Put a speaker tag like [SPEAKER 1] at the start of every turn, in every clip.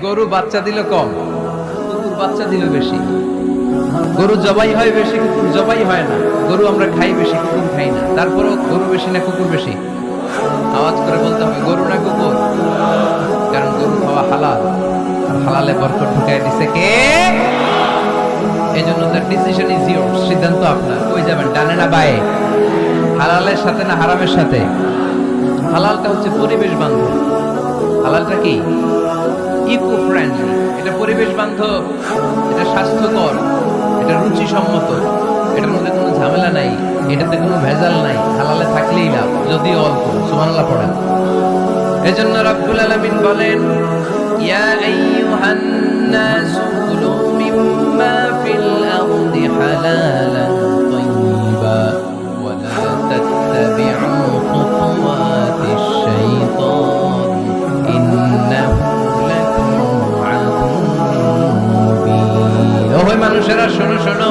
[SPEAKER 1] গরু বাচ্চা দিল কম, কুকুর বাচ্চা দিল বেশি। গরু জবাই হয় বেশি, কুকুর জবাই হয় না। গরু আমরা খাই বেশি, কুকুর খাই না। তারপরেও গরু বেশি না কুকুর বেশি? আওয়াজ করে বলতে হবে গরু না কুকুর। কারণ গরু খাওয়া হালাল, আর হালালে বরকত ঢুকাই দিছে কে? এই জন্য দ্য ডিসিশন ইজ ইয়োরস, সিদ্ধান্ত আপনার। কই যাবেন, ডানে না বায়ে? হালালের সাথে না হারামের সাথে? হালালটা হচ্ছে পরিবেশ বান্ধব। হালালটা কি? Eco friendly. এটা পরিবেশ বান্ধব, এটা স্বাস্থ্যকর, এটা রুচিসম্মত, এটার মধ্যে কোনো ঝামেলা নাই, এটাতে কোনো ভেজাল নাই। হালালে থাকলেই লাভ, যদিও অল্প। সুবহানাল্লাহ পড়েন। এজন্য রাব্বুল আলামিন বলেন, ইয়া আইয়ুহান নাসু কুলু মিম্মা ফিল আরদি হালালান তাইয়্যিবা ওয়া লা তাত্তাবি'উ খুতুওয়াতিশ শাইতান ইন্নাহু লাকুম আদুউম মুবিন। ওহে মানুষেরা, শোনো শোনো,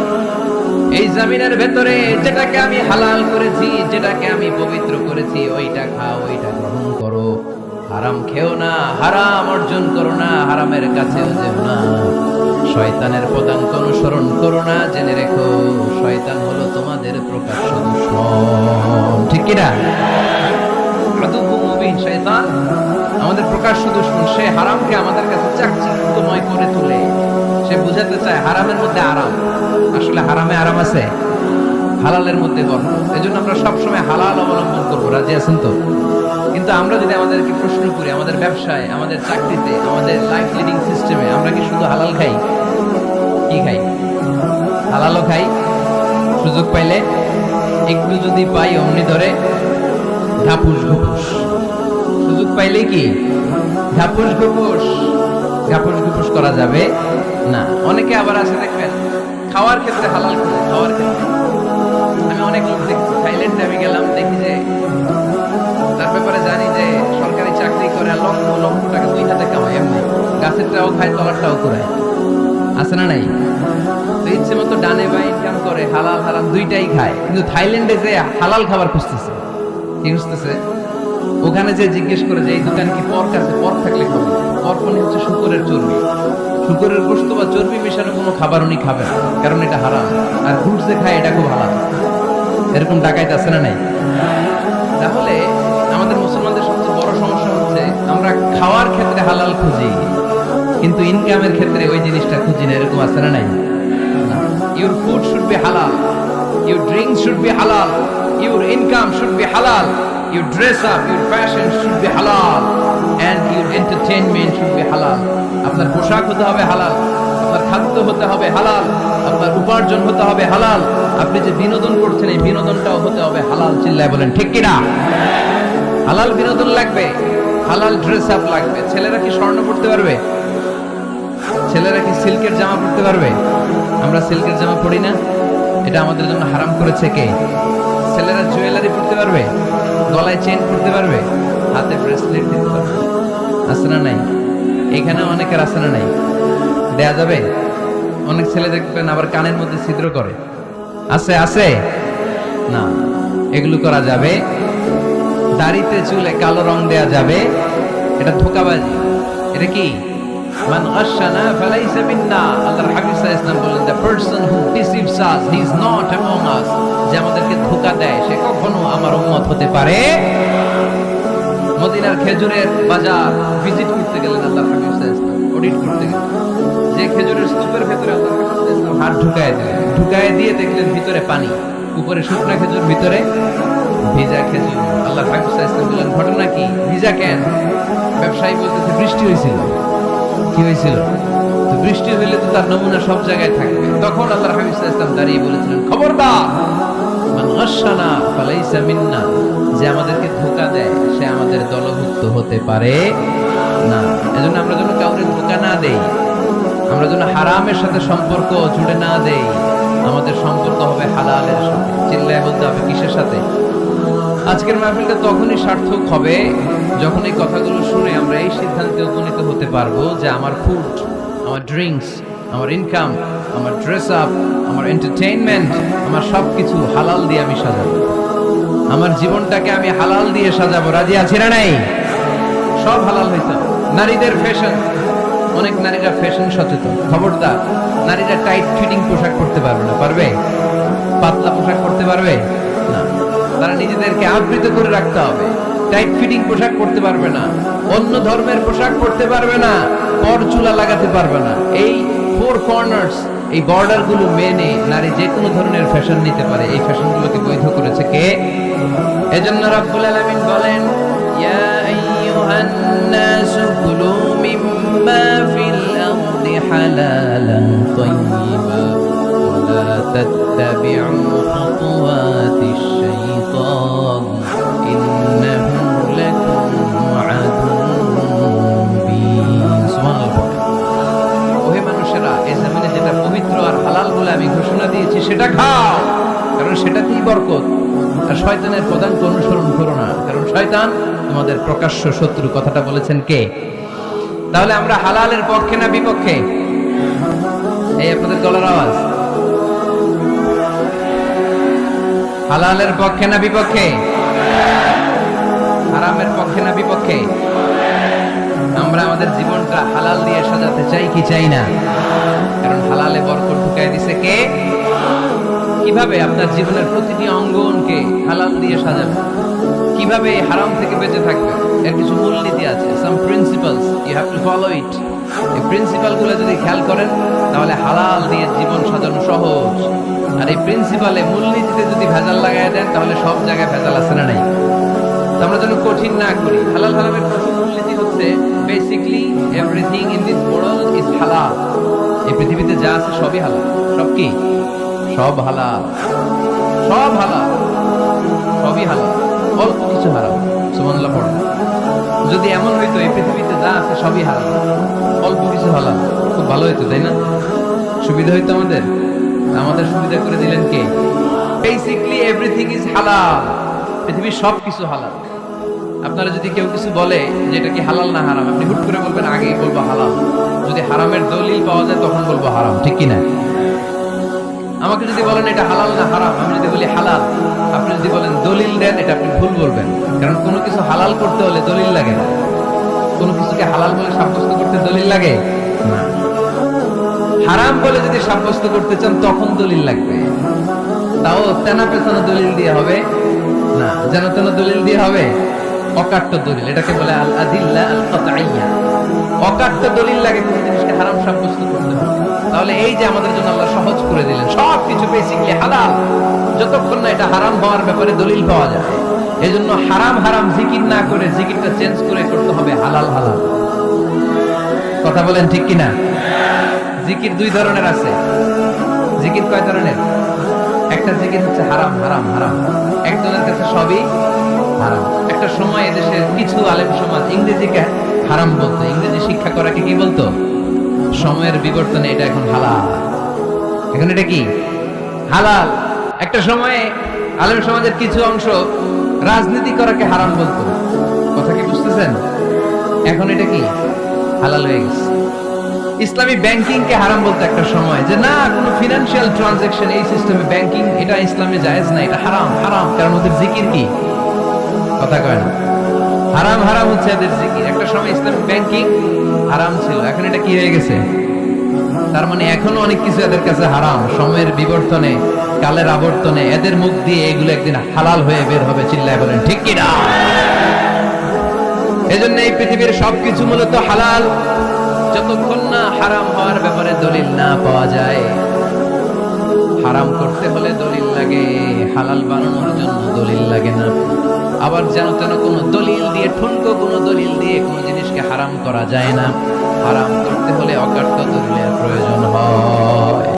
[SPEAKER 1] এই জমিনের ভেতরে যেটাকে আমি হালাল করেছি, যেটাকে আমি পবিত্র করেছি, ওইটা খাও, ওইটা গ্রহণ করো। হারাম খেও না, হারাম অর্জন করো না, হারামের কাছেও যেও না। শয়তানের পদাঙ্ক অনুসরণ করো না। জেনে রেখো, শয়তান হলো তোমাদের প্রকাশ্য দুশমন। ঠিক কি না? আদুউম মুবিন। শয়তান আমাদের প্রকাশ্য দুশমন। সে হারামকে আমাদের কাছে চাকচিক্যময় করে তোলে। সে বুঝাতে চায় হারামের মধ্যে আরাম, আসলে হারামে আরাম আছে, হালালের মধ্যে বরকত। এজন্য আমরা সবসময় হালাল অবলম্বন করবো। রাজি আছেন তো? কিন্তু আমরা যদি আমাদেরকে প্রশ্ন করি, আমাদের ব্যবসায়, আমাদের চাকরিতে, আমাদের লাইফ লিডিং সিস্টেমে আমরা কি শুধু হালাল খাই? কি খাই? হালালও খাই। সুযোগ পাইলে একটু যদি পাই অমনি ধরে ঘাপুস ঘুপুস। সুযোগ পাইলে কি ঘাপুস ঘুপুস? ঘাপুস ঘুপুস করা যাবে না। অনেকে আবার আছে দেখবেন খাওয়ার ক্ষেত্রে হালাল করে। খাওয়ার ক্ষেত্রে আমি অনেক লোক দেখছি। থাইল্যান্ডে আমি গেলাম, দেখি যে তার ব্যাপারে জানি যে সরকারি চাকরি করে লক্ষ লক্ষ টাকা দুই হাতে কামায়। এমনি গাছেরটাও খায়, তলারটাও করে। আছে না নাই? তো ইচ্ছে মতো ডানে বা ইনকাম করে, হালাল হারাম দুইটাই খায়। কিন্তু থাইল্যান্ডে যে হালাল খাবার খুঁজতেছে, কি খুঁজতেছে? ওখানে যে জিজ্ঞেস করে যে এই দোকান কি পর্ক আছে? পর্ক থাকলে খাবো। পর্ক মানে হচ্ছে শুকরের চর্বি। শুকরের গোশত বা চর্বি মেশানো কোনো খাবার উনি খাবেন না, কারণ এটা হারাম। আর ঘুষ যে খায় এটা খুব হালাল। এরকম ডাকাইতে আছে না নাই? তাহলে আমাদের মুসলমানদের সবচেয়ে বড় সমস্যা হচ্ছে আমরা খাওয়ার ক্ষেত্রে হালাল খুঁজি, কিন্তু ইনকামের ক্ষেত্রে ওই জিনিসটা খুঁজি না। এরকম আছে না নাই? Your food should be halal, your drinks should be halal, your income should be halal, your dress up, your fashion should be halal, and your entertainment should be halal. আপনার পোশাক হতে হবে হালাল, আপনার খাদ্য হতে হবে হালাল, আপনার উপার্জন হতে হবে হালাল, আপনি যে বিনোদন করছেন এই বিনোদনটাও হতে হবে হালাল। চিল্লায় বলেন ঠিক কিনা? হালাল বিনোদন লাগবে, হালাল ড্রেস আপ লাগবে। ছেলেরা কি স্বর্ণ পড়তে পারবে? ছেলেরা কি সিল্কের জামা পড়তে পারবে? আমরা সিল্কের জামা পরি না, এটা আমাদের জন্য হারাম করেছে কে? ছেলেরা জুয়েলারি পড়তে পারবে? গলায় চেন পড়তে পারবে? হাতে ব্রেসলেট দিতে পারবে? আছে না নাই? এখানে অনেকের আছে না নাই? দেয়া যাবে? অনেক ছেলে দেখবেন আবার কানের মধ্যে ছিদ্র করে। আছে আছে না? এগুলো করা যাবে? দাড়িতে চুলে কালো রং দেয়া যাবে? এটা ধোঁকাবাজি। এটা কি? মান গাশশানা ফালাইসা মিন্না। আল্লাহর হাবিব সাল্লাল্লাহু আলাইহি ওয়াসাল্লাম বলেন, the person who deceives us, he is not among us। যে আমাদেরকে ধোঁকা দেয় সে কখনো আমার উম্মত হতে পারে। মদিনার খেজুরের বাজার ভিজিট করতে গেলেন আল্লাহর হাবিব সাল্লাল্লাহু আলাইহি ওয়াসাল্লাম, অডিট করতে গেলেন। যে খেজুরের স্তূপের ভেতরে আল্লাহর হাবিব সাল্লাল্লাহু আলাইহি ওয়াসাল্লাম হাত ঢুকায় দিলেন। ঢুকায় দিয়ে দেখলেন ভিতরে পানি, উপরে শুকনা খেজুর, ভিতরে ভিজা খেজুর। আল্লাহর হাবিব সাল্লাল্লাহু আলাইহি ওয়াসাল্লাম বললেন, ঘটনা কি? ভিজা কেন? ব্যবসায়ী বলতেছে বৃষ্টি হয়েছিল। কি হয়েছিল? তো বৃষ্টি হইলে তো তার নমুনা সব জায়গায় থাকবে। তখন আল্লাহর হাবিব সাল্লাল্লাহু আলাইহি ওয়াসাল্লাম দাঁড়িয়ে বলেছিলেন, খবরদার, মান গাশশানা ফালাইসা মিন্না। যে আমাদেরকে ধোঁকা দেয় সে আমাদের দলভুক্ত হতে পারে না। এজন্য আমরা যেন কাউকে ধোঁকা না দেই, আমরা যেন হারামের সাথে সম্পর্ক জুড়ে না দেই। আমাদের সম্পর্ক হবে হালালের সাথে। চিল্লায় বলতে হবে কিসের সাথে? আজকের মাহফিলটা তখনই সার্থক হবে যখন এই কথাগুলো শুনে আমরা এই সিদ্ধান্তে উপনীত হতে পারবো যে আমার ফুড, আমার ড্রিঙ্কস, আমার ইনকাম, আমার ড্রেস আপ, আমার এন্টারটেইনমেন্ট, আমার সবকিছু হালাল দিয়ে আমি সাজাবো। আমার জীবনটাকে আমি হালাল দিয়ে সাজাবো। রাজি আছি না নাই? সব হালাল হইতে হবে। নারীদের ফ্যাশন, অনেক নারীরা ফ্যাশন সচেতন, খবরদার নারীরা টাইট ফিটিং পোশাক পরতে পারবে না। পারবে? পাতলা পোশাক পরতে পারবে না। তারা নিজেদেরকে আবৃত করে রাখতে হবে। টাইট ফিটিং পোশাক পরতে পারবে না, অন্য ধর্মের পোশাক পরতে পারবে না, পর চুলা লাগাতে পারবে না। এই ফোর কর্নার্স, এই বর্ডার গুলো মেনে নারী যে কোনো ধরনের ফ্যাশন নিতে পারে। এই ফ্যাশনগুলোকে বৈধ করেছে কে? এজন্য রাব্বুল আলামিন বলেন, ইয়া আইয়ুহান নাসু কুলু মিম্মা ফিল আরদি হালালান তাইয়্যিবা ওয়া লা তাত্তাবি'উ খুতুওয়াতিশ শাইতান ইন্নাহু লাকুম আদুউম বিন। সুবহানাল্লাহ। ওহে মানুষেরা, এই জমিনে যেটা পবিত্র আর হালাল বলে আমি ঘোষণা দিয়েছি সেটা খাও, কারণ সেটাতেই বরকত। আর শয়তানের পদাঙ্ক অনুসরণ করো না, কারণ শয়তান তোমাদের প্রকাশ্য শত্রু। কথাটা বলেছেন কে? তাহলে আমরা হালালের পক্ষে না বিপক্ষে? এই আপনাদের গলার আওয়াজ। হালালের পক্ষে না বিপক্ষে? হারামের পক্ষে না বিপক্ষে? আমরা আমাদের জীবনটা হালাল দিয়ে সাজাতে চাই কি চাই না? কারণ হালালে বরকত ঢুকাই দিছে কে? কিভাবে আপনার জীবনের প্রতিটি অঙ্গনকে হালাল দিয়ে সাজাবে, কিভাবে হারাম থেকে বেঁচে থাকবে, এর কিছু মূলনীতি আছে। Some principles you have to follow it. এই প্রিন্সিপাল গুলো যদি খেয়াল করেন তাহলে হালাল দিয়ে জীবন সাজানো সহজ। আর এই প্রিন্সিপালে, মূলনীতিতে যদি ভেজাল লাগাই দেন তাহলে সব জায়গায় ভেজাল আছে না নাই? তো আমরা যেন কঠিন না করি। হালাল হারামের প্রথম মূলনীতি হচ্ছে basically everything in this world is হালাল। এই পৃথিবীতে যা আছে সবই হালাল। সব কি? সব হালাল, সব হালাল, সবই হালাল, অল্প কিছু হারাম। সুবহানাল্লাহ পড়ো। যদি এমন হইতো এই পৃথিবীতে যা আছে সবই হালাল, অল্প কিছু হালাল, খুব ভালো হইতো, তাই না? সুবিধা হইতো আমাদের। আমাদের সুবিধা করে দিলেন কে? বেসিকলি এভরিথিং ইজ হালাল। পৃথিবীর সব কিছু হালাল। আপনারা যদি কেউ কিছু বলে যে এটা কি হালাল না হারাম, আপনি হুট করে বলবেন আগেই বলবো হালাল। যদি হারামের দলিল পাওয়া যায় তখন বলবো হারাম, ঠিক কি না? আমাকে যদি বলেন এটা হালাল না হারাম, আমি যদি বলি হালাল, আপনি যদি বলেন দলিল দেন, এটা আপনি ভুল বলবেন। কারণ কোনো কিছু হালাল করতে হলে দলিল লাগে না। কোনো কিছুকে হালাল বলে সাব্যস্ত করতে দলিল লাগে না। হারাম বলে যদি সাব্যস্ত করতে চান তখন দলিল লাগবে। তাও তেনা পেছানো দলিল দিয়ে হবে না, যেন তেন দলিল দিয়ে হবে। অকাট্য দলিল, এটাকে বলে আল আদিল্লা আল কাতঈয়া। অকাট্য দলিল লাগে কোনো জিনিসকে হারাম সাব্যস্ত করতে হবে। তাহলে এই যে আমাদের জন্য আল্লাহ সহজ করে দিলেন, সবকিছু বেসিকলি হালাল যতক্ষণ না এটা হারাম হওয়ার ব্যাপারে দলিল পাওয়া যায়। এই জন্য হারাম হারাম জিকির না করে জিকিরটা চেঞ্জ করে করতে হবে হালাল হালাল। কথা বলেন ঠিক কিনা? জিকির দুই ধরনের আছে। জিকির কয় ধরনের? একটা জিকির হচ্ছে হারাম হারাম হারাম, একজনের কাছে সবই হারাম। একটা সময় এদেশের কিছু আলেম সমাজ ইংরেজিকে হারাম বলতো, ইংরেজি শিক্ষা করাকে কি বলতো? সময়ের বিবর্তনে এটা এখন হালাল। এখন এটা কি হালাল। একটা সময়ে আলেম সমাজের কিছু অংশ রাজনীতি করাকে হারাম বলতো। কথা কি বুঝতেছেন? এখন এটা কি হালাল হয়ে গেছে। ইসলামী ব্যাংকিং কে হারাম বলতো একটা সময়, যে না কোনো ফিনান্সিয়াল ট্রানজাকশন এই সিস্টেমে ব্যাংকিং এটা ইসলামে জায়েজ না, এটা হারাম হারাম। কারণ ওদের জিকির কি? কথা কয় না। হারাম হারাম হচ্ছে এদের জিকির। একটা সময় ইসলামিক ব্যাংকিং হারাম ছিল, এখন এটা কি হয়ে গেছে? তার মানে এখনো অনেক কিছু এদের কাছে হারাম। সময়ের বিবর্তনে, কালের আবর্তনে এদের মুখ দিয়ে এগুলো একদিন হালাল হয়ে বের হবে। চিল্লায় বলেন ঠিক কি না? এজন্য এই পৃথিবীর সবকিছু মূলত হালাল যতক্ষণ না হারাম হওয়ার ব্যাপারে দলিল না পাওয়া যায়। হারাম করতে হলে দলিল লাগে, হালাল বানানোর জন্য দলিল লাগে না। আবার যেন তেন কোনো দলিল দিয়ে, ঠুনকো কোনো দলিল দিয়ে কোনো জিনিসকে হারাম করা যায় না। হারাম করতে হলে অকাট্য দলিলের প্রয়োজন হয়।